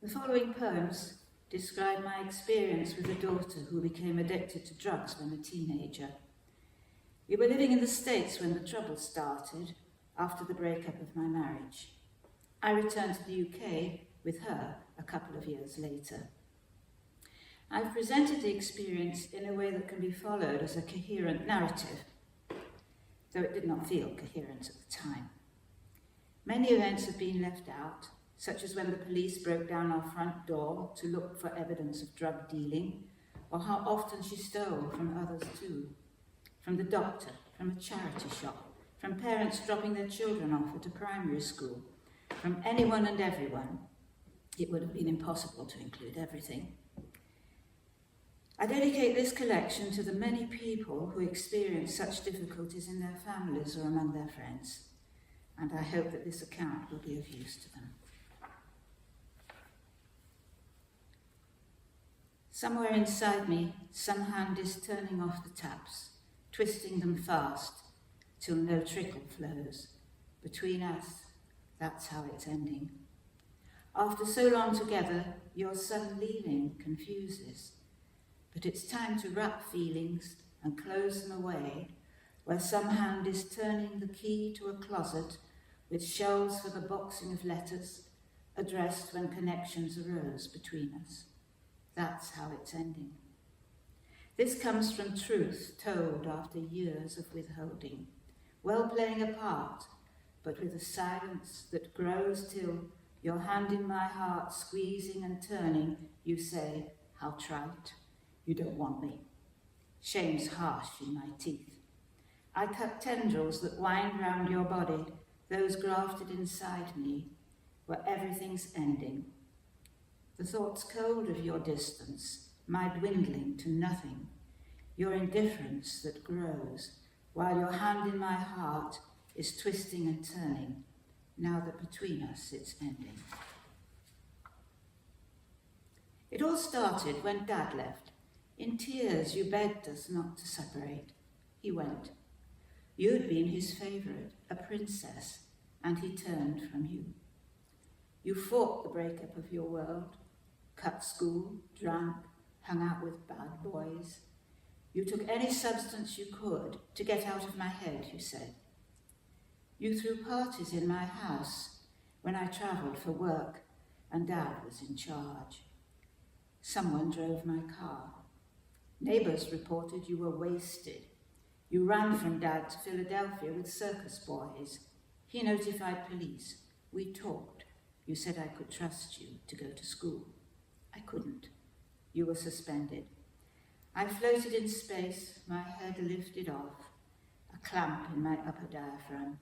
The following poems describe my experience with a daughter who became addicted to drugs when a teenager. We were living in the States when the trouble started after the breakup of my marriage. I returned to the UK with her a couple of years later. I've presented the experience in a way that can be followed as a coherent narrative, though it did not feel coherent at the time. Many events have been left out, such as when the police broke down our front door to look for evidence of drug dealing, or how often she stole from others too, from the doctor, from a charity shop, from parents dropping their children off at a primary school, from anyone and everyone. It would have been impossible to include everything. I dedicate this collection to the many people who experience such difficulties in their families or among their friends, and I hope that this account will be of use to them. Somewhere inside me, some hand is turning off the taps, twisting them fast, till no trickle flows. Between us, that's how it's ending. After so long together, your sudden leaving confuses. But it's time to wrap feelings and close them away, where some hand is turning the key to a closet with shelves for the boxing of letters addressed when connections arose between us. That's how it's ending. This comes from truth told after years of withholding, well playing a part, but with a silence that grows till, your hand in my heart squeezing and turning, you say, how trite. You don't want me. Shame's harsh in my teeth. I cut tendrils that wind round your body, those grafted inside me, where everything's ending. The thoughts cold of your distance, my dwindling to nothing, your indifference that grows, while your hand in my heart is twisting and turning, now that between us it's ending. It all started when Dad left. In tears, you begged us not to separate. He went. You'd been his favourite, a princess, and he turned from you. You fought the breakup of your world, cut school, drank, hung out with bad boys. You took any substance you could to get out of my head, you said. You threw parties in my house when I travelled for work and Dad was in charge. Someone drove my car. Neighbours reported you were wasted. You ran from Dad to Philadelphia with circus boys. He notified police. We talked. You said I could trust you to go to school. I couldn't. You were suspended. I floated in space, my head lifted off, a clamp in my upper diaphragm.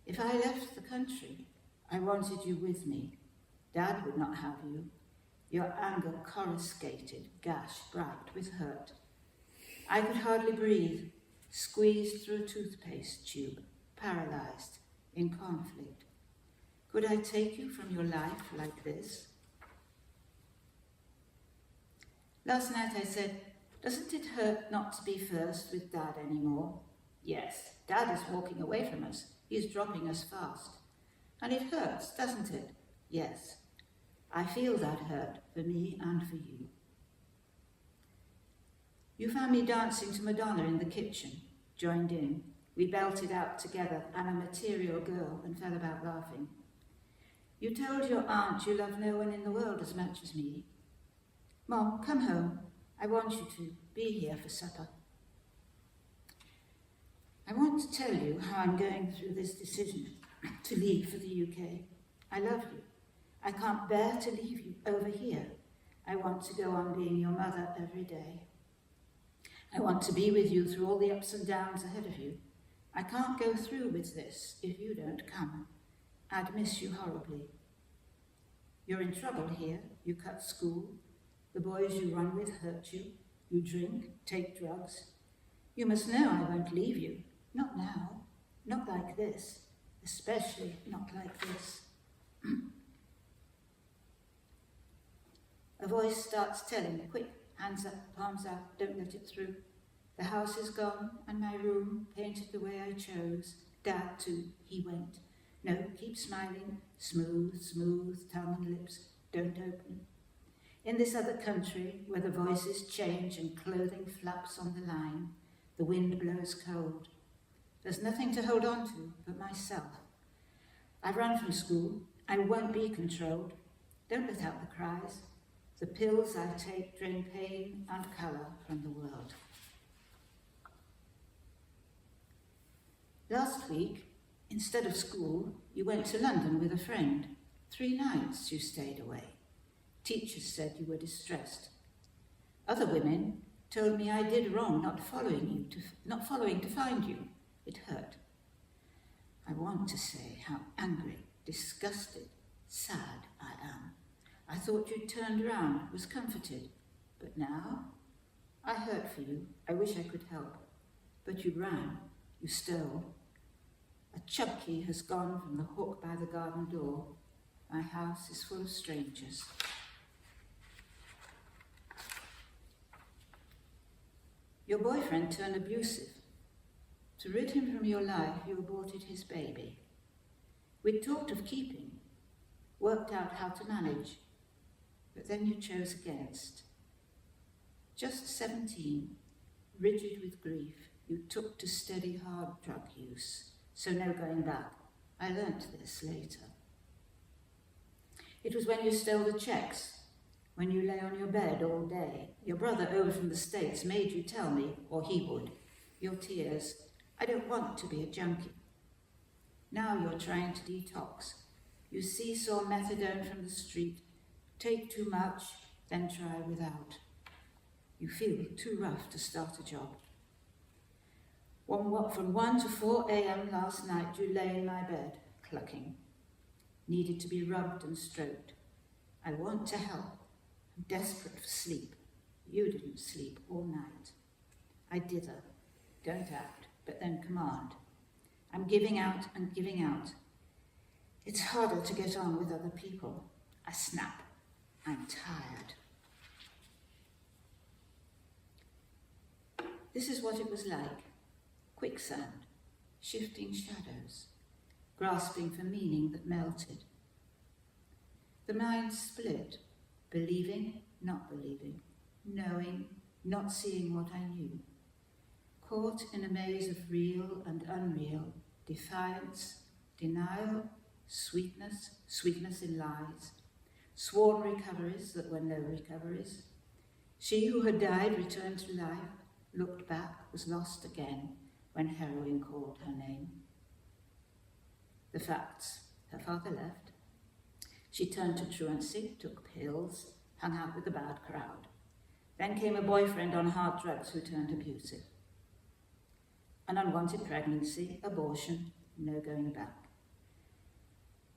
If I left the country, I wanted you with me. Dad would not have you. Your anger coruscated, gashed bright with hurt. I could hardly breathe, squeezed through a toothpaste tube, paralysed, in conflict. Could I take you from your life like this? Last night I said, doesn't it hurt not to be first with Dad anymore? Yes, Dad is walking away from us. He's dropping us fast. And it hurts, doesn't it? Yes. I feel that hurt for me and for you. You found me dancing to Madonna in the kitchen, joined in. We belted out together, I'm a material girl, and fell about laughing. You told your aunt you love no one in the world as much as me. Mom, come home. I want you to be here for supper. I want to tell you how I'm going through this decision to leave for the UK. I love you. I can't bear to leave you over here. I want to go on being your mother every day. I want to be with you through all the ups and downs ahead of you. I can't go through with this if you don't come. I'd miss you horribly. You're in trouble here. You cut school. The boys you run with hurt you. You drink, take drugs. You must know I won't leave you. Not now. Not like this. Especially not like this. A voice starts telling, quick, hands up, palms out, don't let it through. The house is gone, and my room, painted the way I chose. Dad, too, he went. No, keep smiling, smooth, smooth, tongue and lips. don't open. In this other country, where the voices change and clothing flaps on the line, the wind blows cold. There's nothing to hold on to but myself. I've run from school. I won't be controlled. Don't let out the cries. The pills I take drain pain and colour from the world. Last week, instead of school, you went to London with a friend. 3 nights you stayed away. Teachers said you were distressed. Other women told me I did wrong not following to find you. It hurt. I want to say how angry, disgusted, sad I am. I thought you'd turned around, was comforted. But now, I hurt for you. I wish I could help. But you ran, you stole. A chubkey has gone from the hook by the garden door. My house is full of strangers. Your boyfriend turned abusive. To rid him from your life, you aborted his baby. We'd talked of keeping, worked out how to manage, but then you chose against. Just 17, rigid with grief, you took to steady hard drug use, so no going back. I learnt this later. It was when you stole the checks, when you lay on your bed all day. Your brother over from the States made you tell me, or he would, your tears, I don't want to be a junkie. Now you're trying to detox. You seesaw methadone from the street, take too much, then try without. You feel too rough to start a job. From 1 to 4 a.m. last night, you lay in my bed, clucking. Needed to be rubbed and stroked. I want to help. I'm desperate for sleep. You didn't sleep all night. I dither, don't act, but then command. I'm giving out and giving out. It's harder to get on with other people. I snap. I'm tired. This is what it was like. Quicksand, shifting shadows, grasping for meaning that melted. The mind split, believing, not believing, knowing, not seeing what I knew. Caught in a maze of real and unreal, defiance, denial, sweetness in lies, sworn recoveries that were no recoveries. She who had died returned to life, looked back, was lost again when heroin called her name. The facts: her father left. She turned to truancy, took pills, hung out with the bad crowd. Then came a boyfriend on hard drugs who turned abusive. An unwanted pregnancy, abortion, no going back.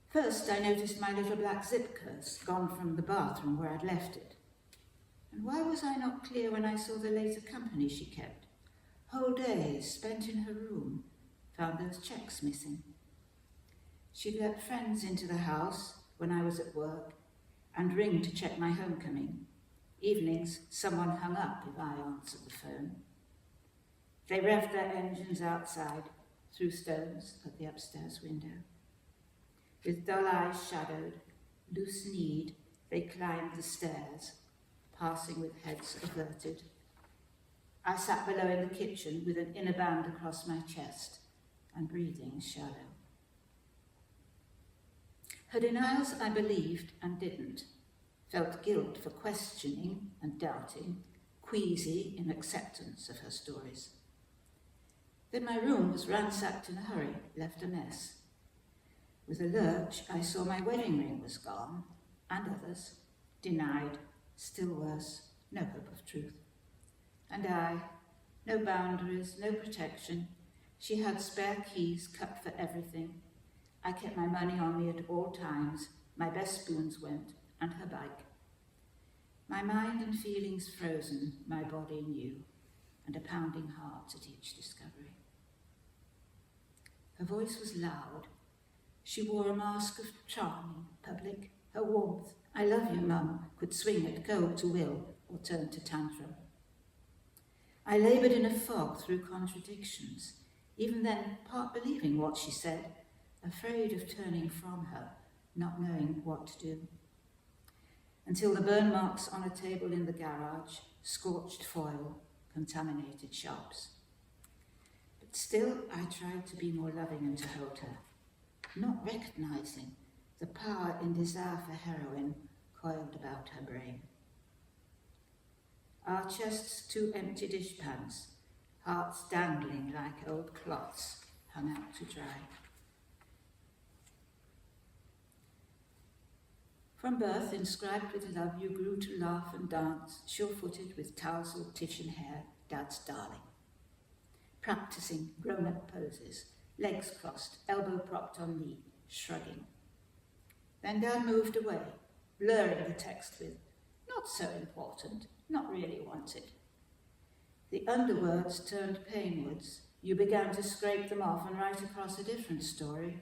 First, I noticed my little black zip purse gone from the bathroom where I'd left it. And why was I not clear when I saw the later company she kept? Whole days spent in her room, found those checks missing. She'd let friends into the house when I was at work and ring to check my homecoming. Evenings, someone hung up if I answered the phone. They revved their engines outside, threw stones at the upstairs window. With dull eyes shadowed, loose-kneed, they climbed the stairs, passing with heads averted. I sat below in the kitchen with an inner band across my chest and breathing shallow. Her denials I believed and didn't, felt guilt for questioning and doubting, queasy in acceptance of her stories. Then my room was ransacked in a hurry, left a mess. With a lurch, I saw my wedding ring was gone, and others, denied, still worse, no hope of truth. And I, no boundaries, no protection. She had spare keys cut for everything. I kept my money on me at all times. My best spoons went, and her bike. My mind and feelings frozen, my body new, and a pounding heart at each discovery. Her voice was loud. She wore a mask of charming, public. Her warmth, I love you, Mum, could swing at go to will or turn to tantrum. I laboured in a fog through contradictions, even then part believing what she said, afraid of turning from her, not knowing what to do. until the burn marks on a table in the garage, scorched foil, contaminated shops. But still, I tried to be more loving and to hold her, not recognising the power and desire for heroin coiled about her brain. Our chests, 2 empty dishpans, hearts dangling like old cloths hung out to dry. From birth, inscribed with love, you grew to laugh and dance, sure-footed with tousled Titian hair, Dad's darling. Practicing grown-up poses, legs crossed, elbow propped on knee, shrugging. Then Dad moved away, blurring the text with, not so important, not really wanted. The underwords turned painwards. You began to scrape them off and write across a different story,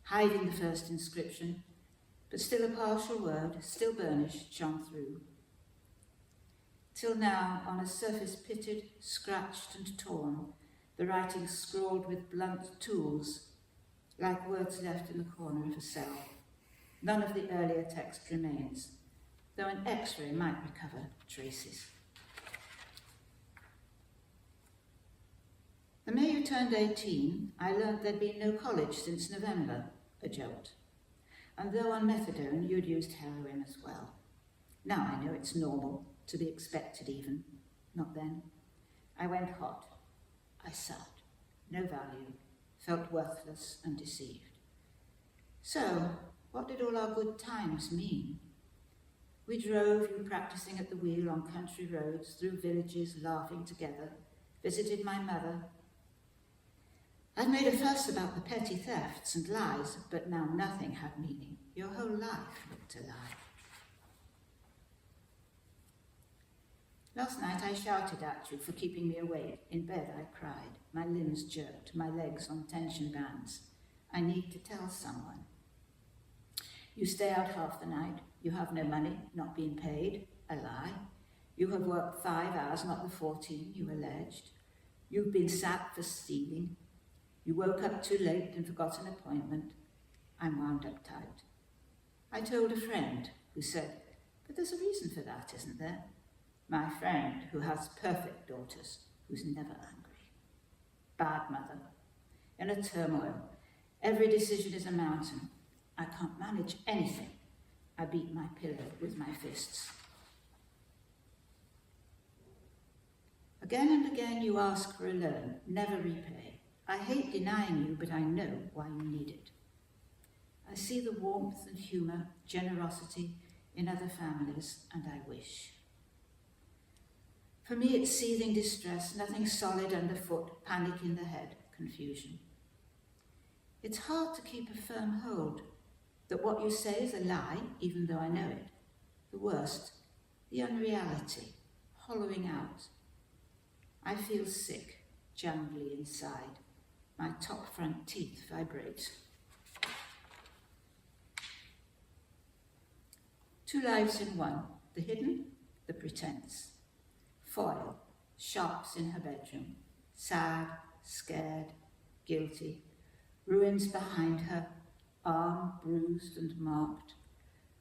hiding the first inscription, but still a partial word, still burnished, shone through. Till now, on a surface pitted, scratched and torn, the writing scrawled with blunt tools, like words left in the corner of a cell. None of the earlier text remains, though an X-ray might recover traces. The May you turned 18, I learnt there'd been no college since November, a jolt. And though on methadone, you'd used heroin as well. Now I know it's normal, to be expected even. Not then. I went hot. I sucked. No value. Felt worthless and deceived. So, what did all our good times mean? We drove, you practicing at the wheel on country roads, through villages, laughing together, visited my mother. I'd made a fuss about the petty thefts and lies, but now nothing had meaning. Your whole life looked a lie. Last night I shouted at you for keeping me awake. In bed I cried. My limbs jerked, my legs on tension bands. I need to tell someone. You stay out half the night. You have no money, not being paid. A lie. You have worked 5 hours, not the 14 you alleged. You've been sacked for stealing. You woke up too late and forgot an appointment. I'm wound up tight. I told a friend who said, but there's a reason for that, isn't there? My friend who has perfect daughters, who's never angry. Bad mother. In a turmoil. Every decision is a mountain. I can't manage anything. I beat my pillow with my fists. Again and again you ask for a loan, never repay. I hate denying you, but I know why you need it. I see the warmth and humour, generosity in other families, and I wish. For me, it's seething distress, nothing solid underfoot, panic in the head, confusion. It's hard to keep a firm hold that what you say is a lie, even though I know it. The worst, the unreality, hollowing out. I feel sick, jangly inside. My top front teeth vibrate. 2 lives in one, the hidden, the pretense. Foil, sharps in her bedroom, sad, scared, guilty, ruins behind her, arm bruised and marked,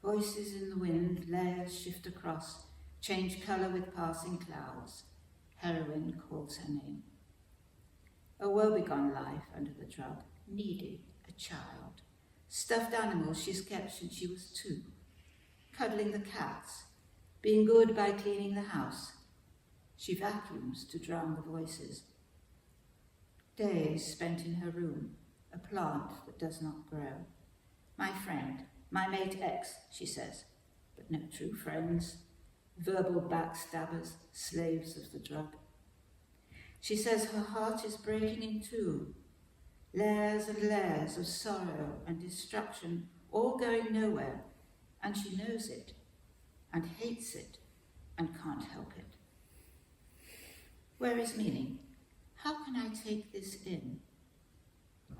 voices in the wind, layers shift across, change colour with passing clouds. Heroin calls her name. A woebegone life under the drug, needy, a child. Stuffed animals she's kept since she was 2. Cuddling the cats, being good by cleaning the house. She vacuums to drown the voices. Days spent in her room, a plant that does not grow. My friend, my mate X, she says, but no true friends. Verbal backstabbers, slaves of the drug. She says her heart is breaking in 2. Layers and layers of sorrow and destruction, all going nowhere, and she knows it, and hates it, and can't help it. Where is meaning? How can I take this in?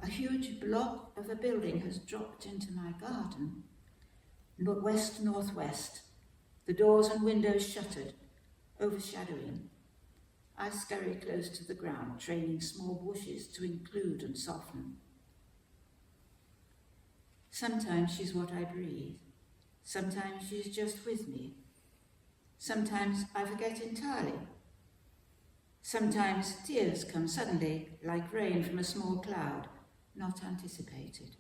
A huge block of a building has dropped into my garden. West-northwest, the doors and windows shuttered, overshadowing. I scurry close to the ground, training small bushes to include and soften. Sometimes she's what I breathe. Sometimes she's just with me. Sometimes I forget entirely. Sometimes tears come suddenly, like rain from a small cloud, not anticipated.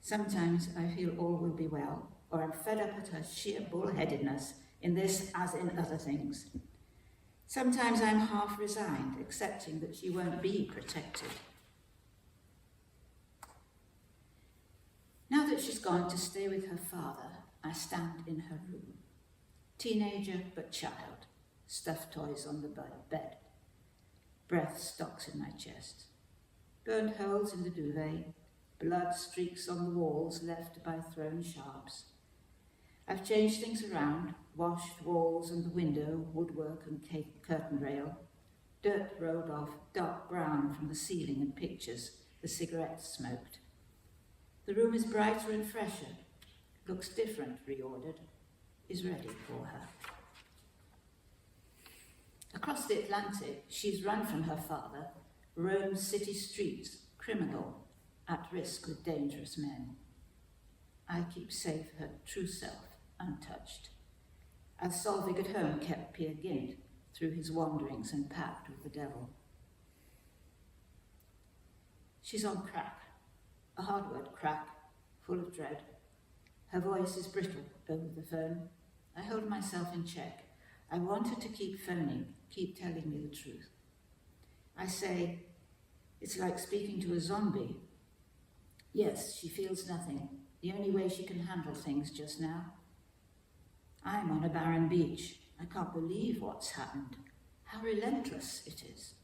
Sometimes I feel all will be well, or I'm fed up at her sheer bullheadedness in this as in other things. Sometimes I'm half resigned, accepting that she won't be protected. Now that she's gone to stay with her father, I stand in her room. Teenager but child, stuffed toys on the bed. Breath stocks in my chest. Burnt holes in the duvet, blood streaks on the walls left by thrown sharps. I've changed things around, washed walls and the window, woodwork and curtain rail. Dirt rolled off, dark brown from the ceiling and pictures, the cigarettes smoked. The room is brighter and fresher, looks different, reordered, is ready for her. Across the Atlantic, she's run from her father, roams city streets, criminal, at risk with dangerous men. I keep safe her true self, untouched. As Solvig at home kept Peer Gynt through his wanderings and pact with the devil. She's on crack, a hard word, crack, full of dread. Her voice is brittle over the phone. I hold myself in check. I want her to keep phoning, keep telling me the truth. I say, it's like speaking to a zombie. Yes, she feels nothing, the only way she can handle things just now. I'm on a barren beach. I can't believe what's happened. How relentless it is.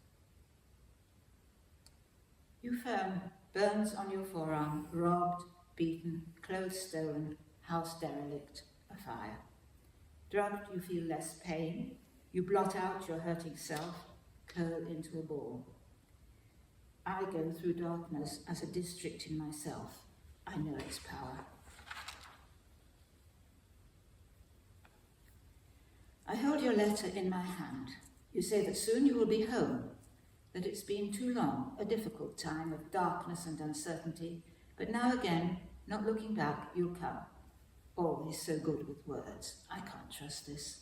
You phone, burns on your forearm, robbed, beaten, clothes stolen, house derelict, a fire. Drugged, you feel less pain. You blot out your hurting self, curl into a ball. I go through darkness as a district in myself. I know its power. I hold your letter in my hand. You say that soon you will be home, that it's been too long, a difficult time of darkness and uncertainty, but now again, not looking back, you'll come. Always so good with words. I can't trust this.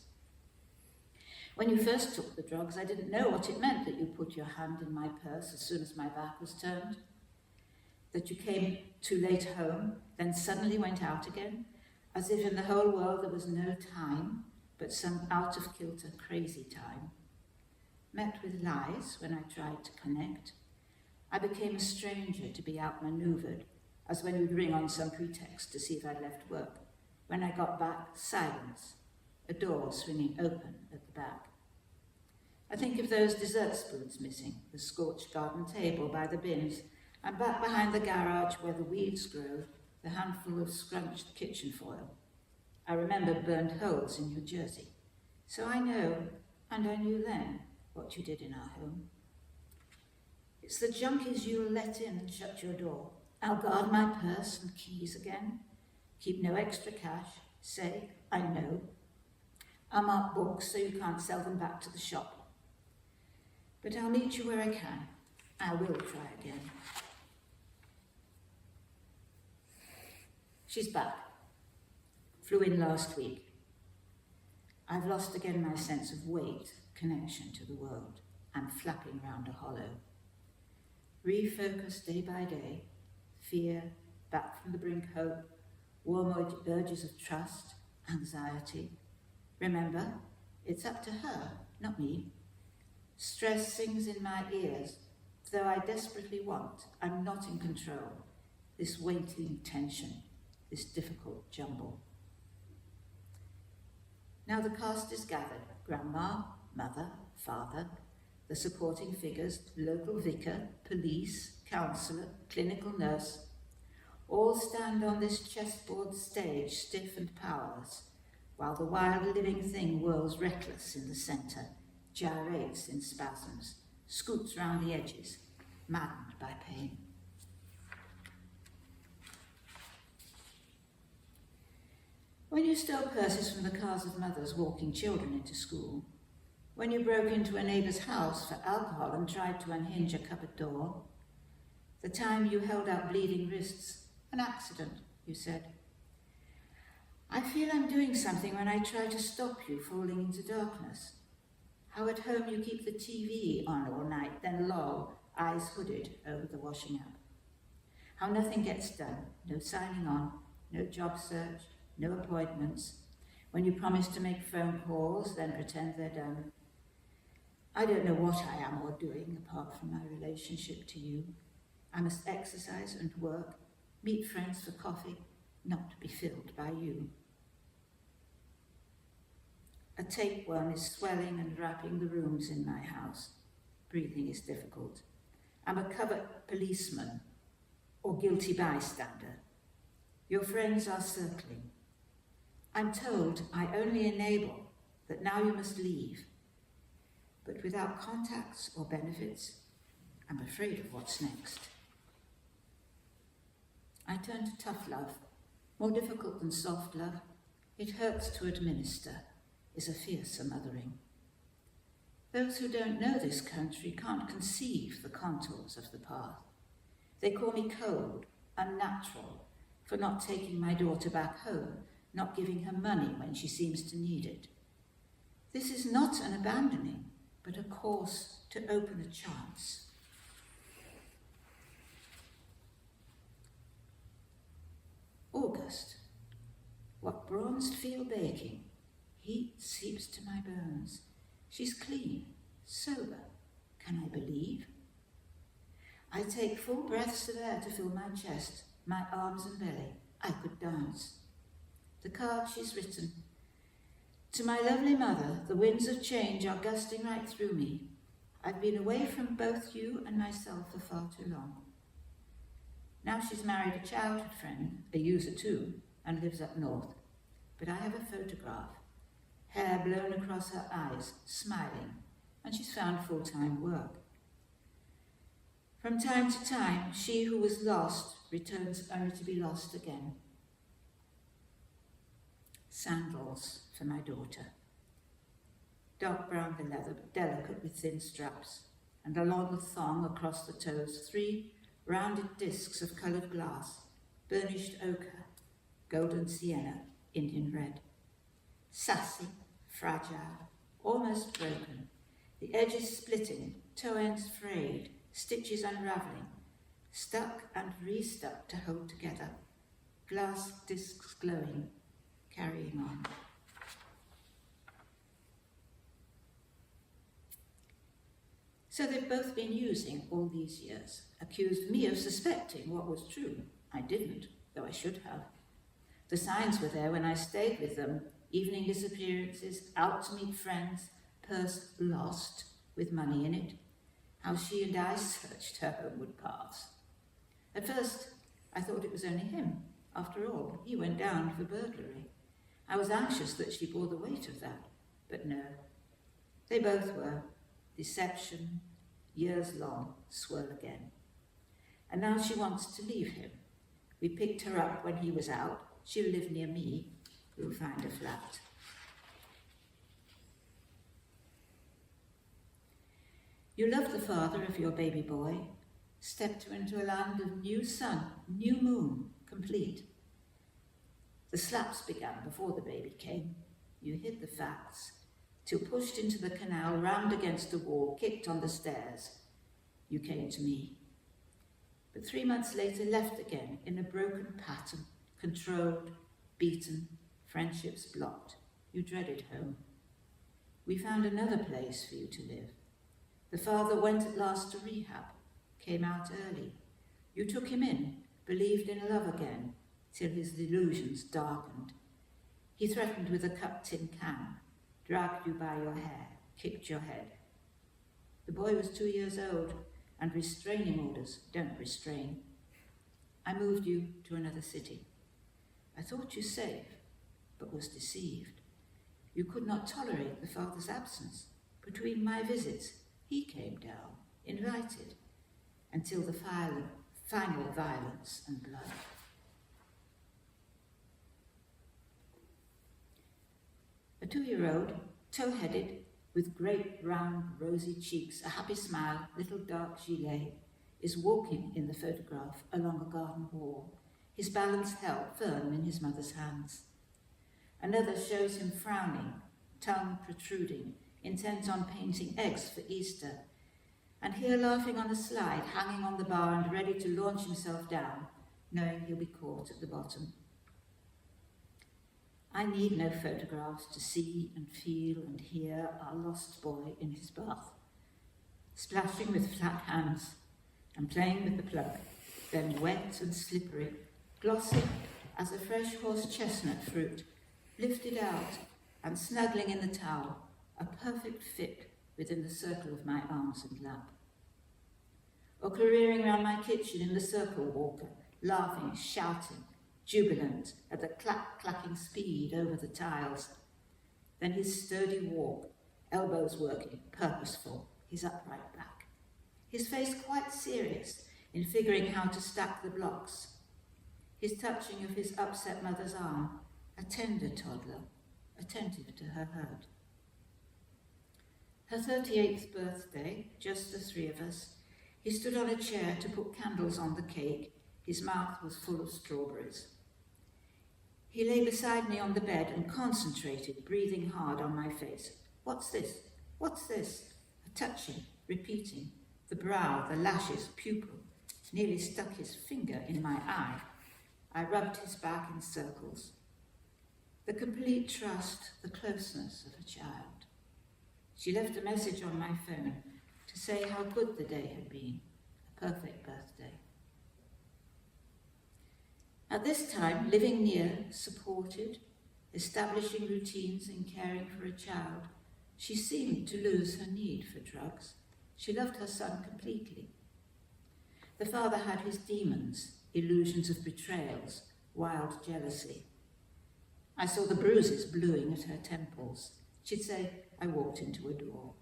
When you first took the drugs, I didn't know what it meant that you put your hand in my purse as soon as my back was turned, that you came too late home, then suddenly went out again, as if in the whole world there was no time, but some out-of-kilter crazy time. Met with lies when I tried to connect. I became a stranger to be outmaneuvered, as when you'd ring on some pretext to see if I'd left work. When I got back, silence, a door swinging open at the back. I think of those dessert spoons missing, the scorched garden table by the bins, and back behind the garage where the weeds grow, the handful of scrunched kitchen foil. I remember burned holes in New Jersey. So I know, and I knew then, what you did in our home. It's the junkies you'll let in and shut your door. I'll guard my purse and keys again. Keep no extra cash. Say, I know. I'll mark books so you can't sell them back to the shop. But I'll meet you where I can. I will try again. She's back. Flew in last week. I've lost again my sense of weight, connection to the world. I'm flapping round a hollow. Refocus day by day. Fear, back from the brink hope, warm urges of trust, anxiety. Remember, it's up to her, not me. Stress sings in my ears, though I desperately want, I'm not in control. This waiting tension, this difficult jumble. Now the cast is gathered, grandma, mother, father, the supporting figures, local vicar, police, counsellor, clinical nurse, all stand on this chessboard stage, stiff and powerless, while the wild living thing whirls reckless in the centre, gyrates in spasms, scoots round the edges, maddened by pain. When you stole purses from the cars of mothers walking children into school, when you broke into a neighbour's house for alcohol and tried to unhinge a cupboard door, the time you held out bleeding wrists, an accident, you said. I feel I'm doing something when I try to stop you falling into darkness. How at home you keep the TV on all night, then loll, eyes hooded over the washing up. How nothing gets done, no signing on, no job search, no appointments. When you promise to make phone calls, then pretend they're done. I don't know what I am or doing apart from my relationship to you. I must exercise and work, meet friends for coffee, not be filled by you. A tapeworm is swelling and wrapping the rooms in my house. Breathing is difficult. I'm a covert policeman or guilty bystander. Your friends are circling. I'm told I only enable, that now you must leave. But without contacts or benefits, I'm afraid of what's next. I turn to tough love, more difficult than soft love. It hurts to administer, is a fearsome othering. Those who don't know this country can't conceive the contours of the path. They call me cold, unnatural, for not taking my daughter back home, not giving her money when she seems to need it. This is not an abandoning, but a course to open a chance. August. What bronzed veal baking. Heat seeps to my bones. She's clean, sober. Can I believe? I take full breaths of air to fill my chest, my arms and belly. I could dance. The card she's written. To my lovely mother, the winds of change are gusting right through me. I've been away from both you and myself for far too long. Now she's married a childhood friend, a user too, and lives up north. But I have a photograph, hair blown across her eyes, smiling, and she's found full-time work. From time to time, she who was lost returns only to be lost again. Sandals for my daughter. Dark brown leather, but delicate with thin straps, and along the thong across the toes, 3 rounded discs of coloured glass, burnished ochre, golden sienna, Indian red. Sassy, fragile, almost broken, the edges splitting, toe ends frayed, stitches unravelling, stuck and restuck to hold together, glass discs glowing, carrying on. So they've both been using all these years, accused me of suspecting what was true. I didn't, though I should have. The signs were there when I stayed with them, evening disappearances, out to meet friends, purse lost with money in it, how she and I searched her homeward paths. At first, I thought it was only him. After all, he went down for burglary. I was anxious that she bore the weight of that, but no. They both were. Deception, years long, swirl again. And now she wants to leave him. We picked her up when he was out. She'll live near me. We'll find a flat. You love the father of your baby boy, stepped into a land of new sun, new moon, complete. The slaps began before the baby came. You hid the facts, till pushed into the canal, rammed against a wall, kicked on the stairs. You came to me. But 3 months later left again in a broken pattern, controlled, beaten, friendships blocked. You dreaded home. We found another place for you to live. The father went at last to rehab, came out early. You took him in, believed in love again, till his delusions darkened. He threatened with a cut tin can, dragged you by your hair, kicked your head. The boy was 2 years old, and restraining orders don't restrain. I moved you to another city. I thought you safe, but was deceived. You could not tolerate the father's absence. Between my visits, he came down, invited, until the final violence and blood. A 2-year-old, tow-headed, with great round rosy cheeks, a happy smile, little dark gilet, is walking in the photograph along a garden wall, his balance held firm in his mother's hands. Another shows him frowning, tongue protruding, intent on painting eggs for Easter, and here laughing on a slide, hanging on the bar and ready to launch himself down, knowing he'll be caught at the bottom. I need no photographs to see and feel and hear our lost boy in his bath, splashing with flat hands and playing with the plug, then wet and slippery, glossy as a fresh horse chestnut fruit, lifted out and snuggling in the towel, a perfect fit within the circle of my arms and lap. Or careering round my kitchen in the circle walker, laughing, shouting, jubilant at the clack-clacking speed over the tiles. Then his sturdy walk, elbows working, purposeful, his upright back. His face quite serious in figuring how to stack the blocks. His touching of his upset mother's arm, a tender toddler, attentive to her hurt. Her 38th birthday, just the three of us, he stood on a chair to put candles on the cake. His mouth was full of strawberries. He lay beside me on the bed and concentrated, breathing hard on my face. What's this? What's this? A touching, repeating, the brow, the lashes, pupil, nearly stuck his finger in my eye. I rubbed his back in circles. The complete trust, the closeness of a child. She left a message on my phone to say how good the day had been, a perfect birthday. At this time, living near, supported, establishing routines and caring for a child, she seemed to lose her need for drugs. She loved her son completely. The father had his demons, illusions of betrayals, wild jealousy. I saw the bruises bluing at her temples. She'd say, I walked into a door.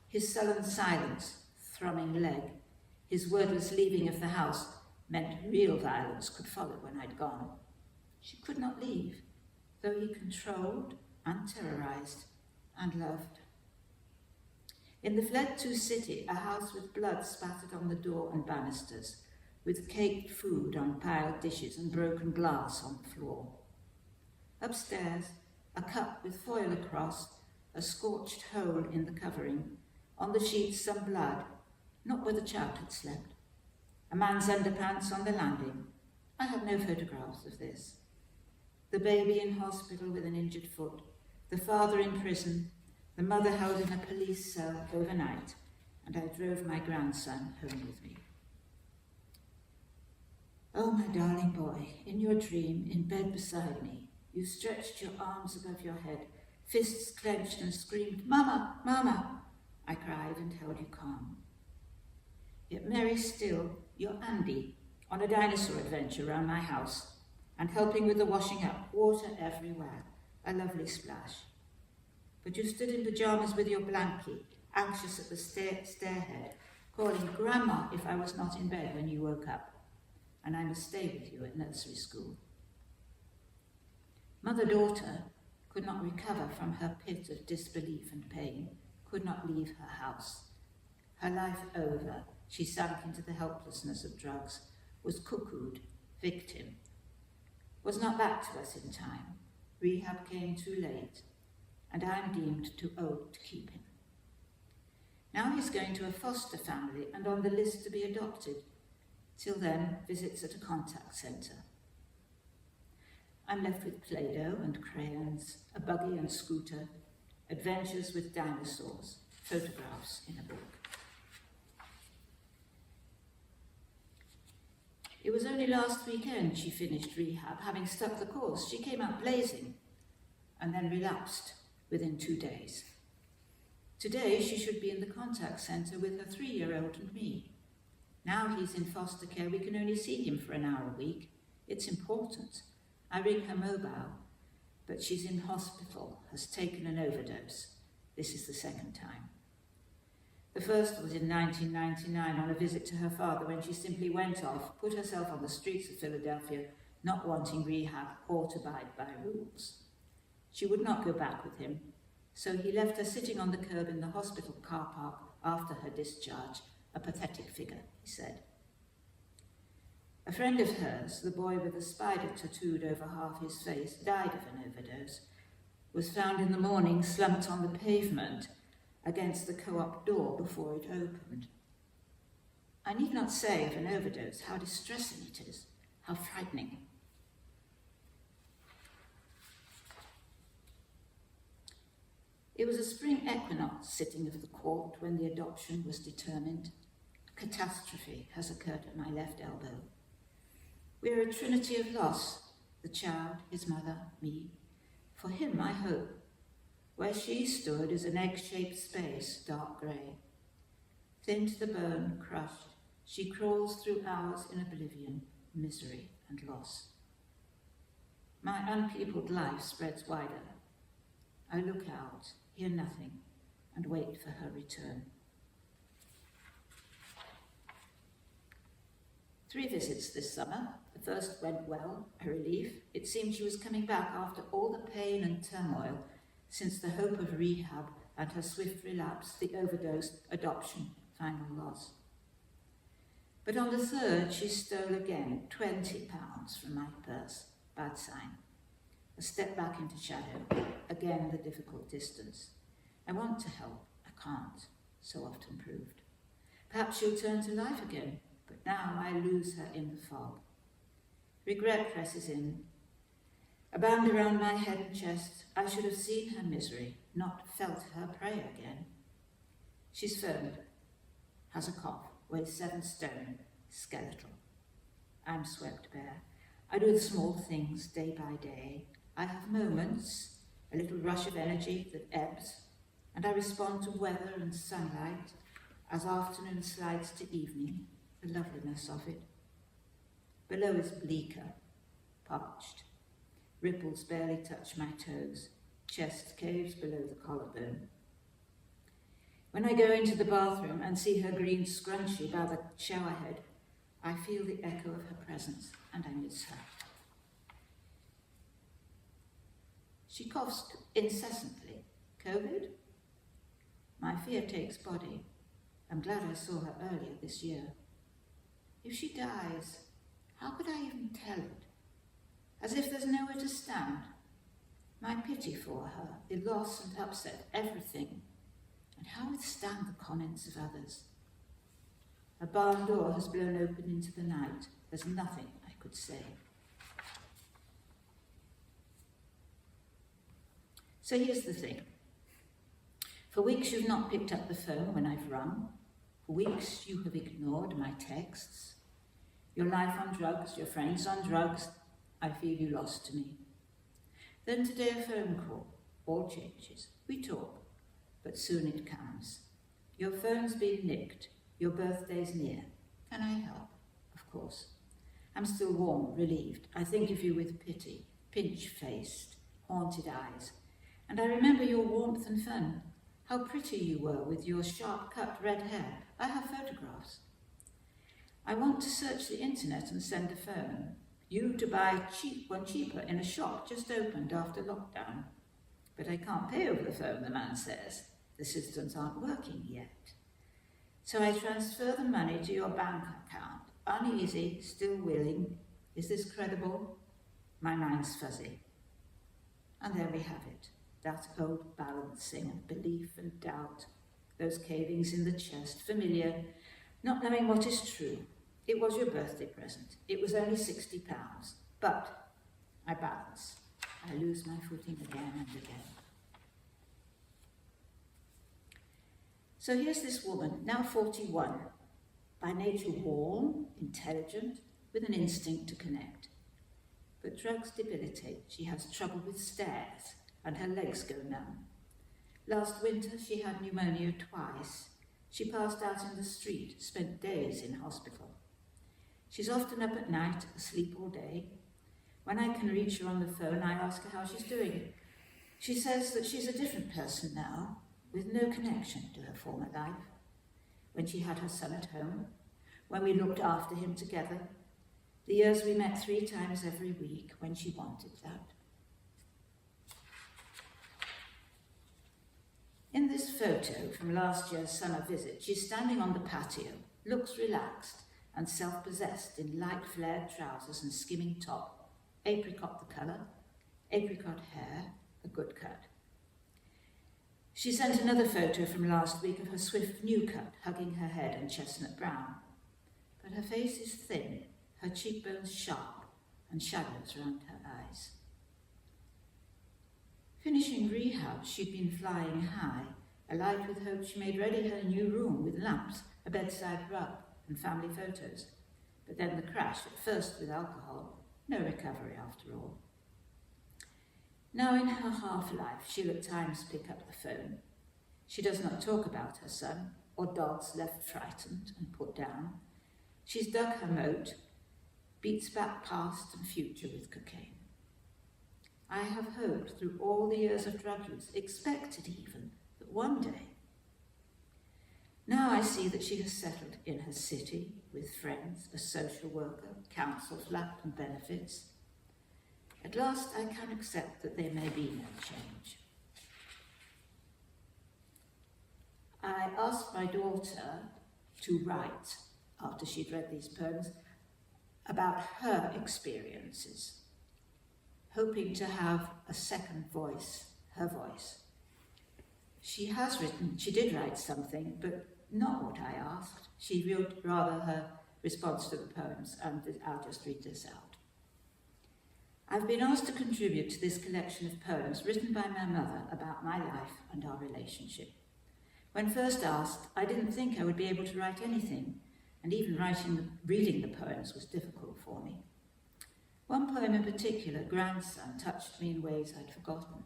His sullen silence, thrumming leg, his wordless leaving of the house meant real violence could follow when I'd gone. She could not leave, though he controlled and terrorized and loved. In the fled-to city, a house with blood spattered on the door and banisters, with caked food on piled dishes and broken glass on the floor. Upstairs, a cup with foil across, a scorched hole in the covering, on the sheets some blood, not where the child had slept. A man's underpants on the landing. I have no photographs of this. The baby in hospital with an injured foot, the father in prison, the mother held in a police cell overnight, and I drove my grandson home with me. Oh, my darling boy, in your dream, in bed beside me, you stretched your arms above your head, fists clenched, and screamed, Mama, Mama! I cried and held you calm. Yet merry still, you're Andy, on a dinosaur adventure round my house, and helping with the washing up, water everywhere, a lovely splash. But you stood in pyjamas with your blankie, anxious at the stairhead, calling Grandma if I was not in bed when you woke up, and I must stay with you at nursery school. Mother-daughter could not recover from her pit of disbelief and pain, could not leave her house. Her life over, she sank into the helplessness of drugs, was cuckooed, victim, was not back to us in time. Rehab came too late, and I am deemed too old to keep him. Now he's going to a foster family and on the list to be adopted. Till then, visits at a contact centre. I'm left with Play-Doh and crayons, a buggy and scooter, adventures with dinosaurs, photographs in a book. It was only last weekend she finished rehab, having stuck the course. She came out blazing and then relapsed within 2 days. Today she should be in the contact centre with her 3-year-old and me. Now he's in foster care, we can only see him for an hour a week. It's important. I ring her mobile, but she's in hospital, has taken an overdose. This is the second time. The first was in 1999 on a visit to her father when she simply went off, put herself on the streets of Philadelphia, not wanting rehab or to abide by rules. She would not go back with him, so he left her sitting on the curb in the hospital car park after her discharge, a pathetic figure, he said. A friend of hers, the boy with a spider tattooed over half his face, died of an overdose, was found in the morning slumped on the pavement against the co-op door before it opened. I need not say of an overdose how distressing it is, how frightening. It was a spring equinox sitting of the court when the adoption was determined. A catastrophe has occurred at my left elbow. We are a trinity of loss, the child, his mother, me. For him, I hope. Where she stood is an egg-shaped space, dark grey. Thin to the bone, crushed, she crawls through hours in oblivion, misery and loss. My unpeopled life spreads wider. I look out, hear nothing, and wait for her return. 3 visits this summer. The first went well, a relief. It seemed she was coming back after all the pain and turmoil since the hope of rehab and her swift relapse, the overdose, adoption, final loss. But on the 3rd, she stole again, £20 from my purse. Bad sign. A step back into shadow. Again, the difficult distance. I want to help. I can't. So often proved. Perhaps she'll turn to life again, but now I lose her in the fog. Regret presses in. A band around my head and chest. I should have seen her misery, not felt her pray again. She's phoned. Has a cough. Weighs 7 stone, skeletal. I'm swept bare. I do the small things day by day. I have moments, a little rush of energy that ebbs, and I respond to weather and sunlight as afternoon slides to evening, the loveliness of it. Below is bleaker, parched. Ripples barely touch my toes. Chest caves below the collarbone. When I go into the bathroom and see her green scrunchie by the shower head, I feel the echo of her presence and I miss her. She coughs incessantly. COVID? My fear takes body. I'm glad I saw her earlier this year. If she dies, how could I even tell it? As if there's nowhere to stand. My pity for her, the loss and upset, everything. And how withstand the comments of others? A barn door has blown open into the night. There's nothing I could say. So here's the thing. For weeks you've not picked up the phone when I've rung. For weeks you have ignored my texts. Your life on drugs, your friends on drugs, I feel you lost to me. Then today a phone call. All changes. We talk. But soon it comes. Your phone's been nicked. Your birthday's near. Can I help? Of course. I'm still warm, relieved. I think of you with pity, pinch-faced, haunted eyes. And I remember your warmth and fun. How pretty you were with your sharp-cut red hair. I have photographs. I want to search the internet and send a phone. You to buy one cheaper in a shop just opened after lockdown. But I can't pay over the phone, the man says. The systems aren't working yet. So I transfer the money to your bank account. Uneasy, still willing. Is this credible? My mind's fuzzy. And there we have it. That old balancing of belief and doubt. Those cavings in the chest, familiar, not knowing what is true. It was your birthday present. It was only £60. But I balance. I lose my footing again and again. So here's this woman, now 41, by nature warm, intelligent, with an instinct to connect. But drugs debilitate. She has trouble with stairs, and her legs go numb. Last winter, she had pneumonia twice. She passed out in the street, spent days in hospital. She's often up at night, asleep all day. When I can reach her on the phone, I ask her how she's doing. She says that she's a different person now, with no connection to her former life. When she had her son at home, when we looked after him together, the years we met 3 times every week when she wanted that. In this photo from last year's summer visit, she's standing on the patio, looks relaxed, and self-possessed in light flared trousers and skimming top, apricot the colour, apricot hair, a good cut. She sent another photo from last week of her swift new cut, hugging her head and chestnut brown. But her face is thin, her cheekbones sharp, and shadows round her eyes. Finishing rehab, she'd been flying high, alight with hope. She made ready her new room with lamps, a bedside rug, and family photos. But then the crash, at first with alcohol, no recovery after all. Now in her half-life, she'll at times pick up the phone. She does not talk about her son, or dogs left frightened and put down. She's dug her moat, beats back past and future with cocaine. I have hoped through all the years of drug use, expected even, that one day. Now I see that she has settled in her city with friends, a social worker, council flat and benefits. At last I can accept that there may be no change. I asked my daughter to write, after she'd read these poems, about her experiences, hoping to have a second voice, her voice. She did write something, but not what I asked. She wrote rather her response to the poems, and I'll just read this out. I've been asked to contribute to this collection of poems written by my mother about my life and our relationship. When first asked, I didn't think I would be able to write anything, and even reading the poems was difficult for me. One poem in particular, Grandson, touched me in ways I'd forgotten.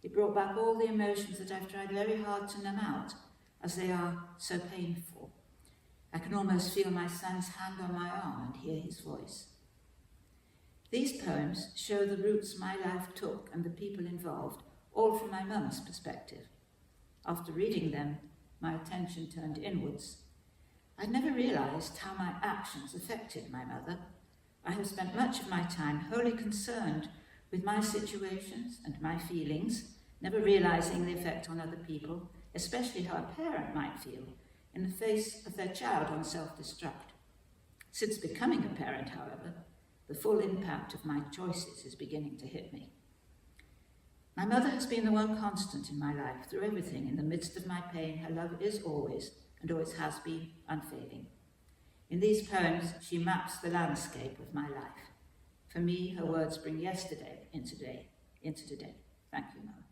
It brought back all the emotions that I've tried very hard to numb out, as they are so painful. I can almost feel my son's hand on my arm and hear his voice. These poems show the routes my life took and the people involved, all from my mum's perspective. After reading them, my attention turned inwards. I'd never realised how my actions affected my mother. I have spent much of my time wholly concerned with my situations and my feelings, never realising the effect on other people, especially how a parent might feel in the face of their child on self-destruct. Since becoming a parent, however, the full impact of my choices is beginning to hit me. My mother has been the one constant in my life through everything. In the midst of my pain, her love is always, and always has been, unfailing. In these poems, she maps the landscape of my life. For me, her words bring yesterday into today. Thank you, Mother.